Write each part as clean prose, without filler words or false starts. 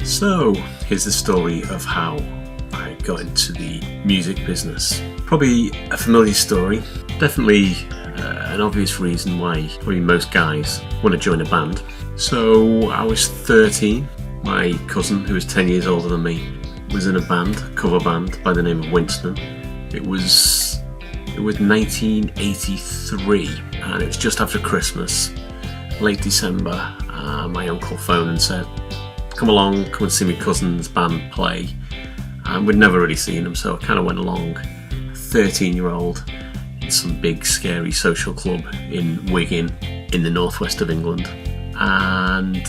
So, here's the story of how I got into the music business. Probably a familiar story, definitely an obvious reason why probably most guys want to join a band. So, I was 13, my cousin, who was 10 years older than me, was in a band, a cover band by the name of Winston. It was 1983, and it was just after Christmas, late December. My uncle phoned and said, come along, come and see my cousin's band play. And we'd never really seen them, so I kind of went along, 13-year-old, in some big scary social club in Wigan in the northwest of England. And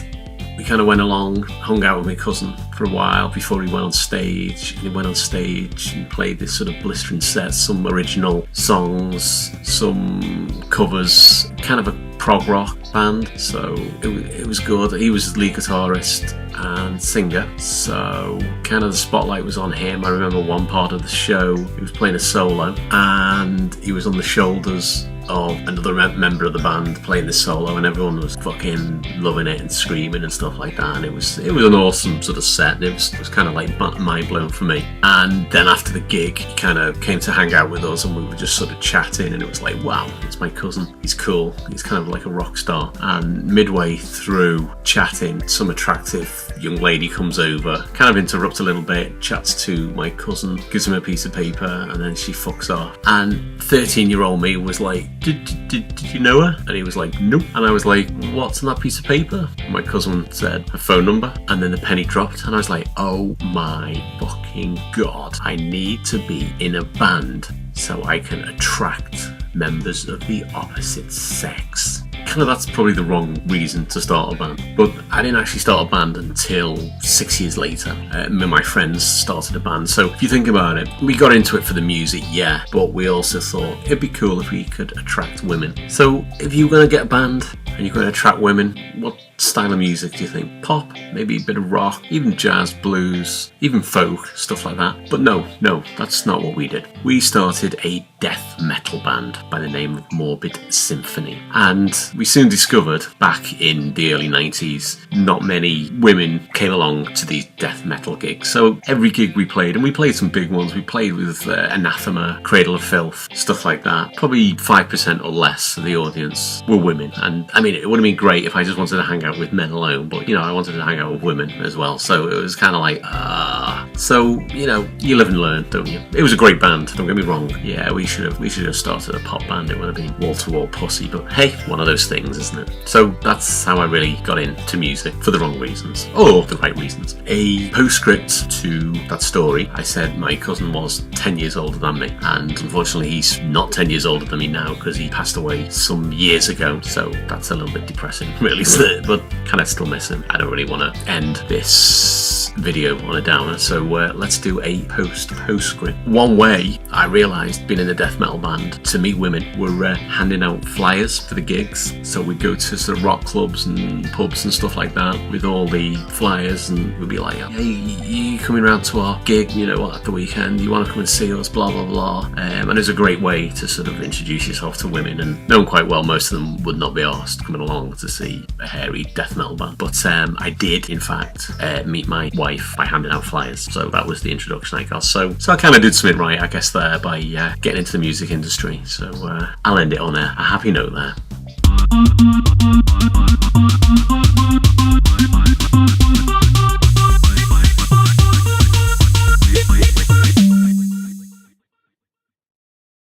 we kind of went along, hung out with my cousin for a while before he went on stage. And he went on stage and played this sort of blistering set, some original songs, some covers, kind of a prog rock band, so it was good. He was lead guitarist and singer, so kind of the spotlight was on him. I remember one part of the show, he was playing a solo and he was on the shoulders of another member of the band playing the solo, and everyone was fucking loving it and screaming and stuff like that, and it was an awesome sort of set, and it was kind of like mind blown for me. And then after the gig, he kind of came to hang out with us and we were just sort of chatting, and it was like, wow, it's my cousin, he's cool, he's kind of like a rock star. And midway through chatting, some attractive young lady comes over, kind of interrupts a little bit, chats to my cousin, gives him a piece of paper, and then she fucks off. And 13-year-old me was like, did you know her? And he was like, nope. And I was like, what's on that piece of paper? And my cousin said her phone number, and then the penny dropped, and I was like, oh my fucking god, I need to be in a band so I can attract members of the opposite sex. Kind of, that's probably the wrong reason to start a band, but I didn't actually start a band until 6 years later. Me and my friends started a band, so if you think about it, we got into it for the music, yeah, but we also thought it'd be cool if we could attract women. So if you're going to get a band and you're going to attract women, what style of music do you think? Pop, maybe a bit of rock, even jazz, blues, even folk, stuff like that. But no, that's not what we did. We started a death metal band by the name of Morbid Symphony, and we soon discovered back in the early 90s not many women came along to these death metal gigs. So every gig we played, and we played some big ones, we played with Anathema, Cradle of Filth, stuff like that, probably 5% or less of the audience were women. And I mean, it would have been great if I just wanted to hang out with men alone, but I wanted to hang out with women as well, so it was kind of like so you live and learn, don't you? It was a great band, don't get me wrong. Yeah, we should have started a pop band. It would have been wall-to-wall pussy, but hey, one of those things, isn't it? So that's how I really got into music, for the wrong reasons, or the right reasons. A postscript to that story, I said my cousin was 10 years older than me, and unfortunately he's not 10 years older than me now because he passed away some years ago, so that's a little bit depressing, really, isn't it? But can I still miss him? I don't really want to end this video on a downer, so let's do a postscript. One way I realised being in a death metal band to meet women were handing out flyers for the gigs. So we'd go to sort of rock clubs and pubs and stuff like that with all the flyers, and we'd be like, hey, you coming around to our gig, at the weekend, you want to come and see us, blah blah blah. And it was a great way to sort of introduce yourself to women, and knowing quite well most of them would not be asked coming along to see a hairy death metal band. But I did in fact meet my wife by handing out flyers, so that was the introduction I got. So I kind of did something right, I guess, there by getting into the music industry. So I'll end it on a happy note there.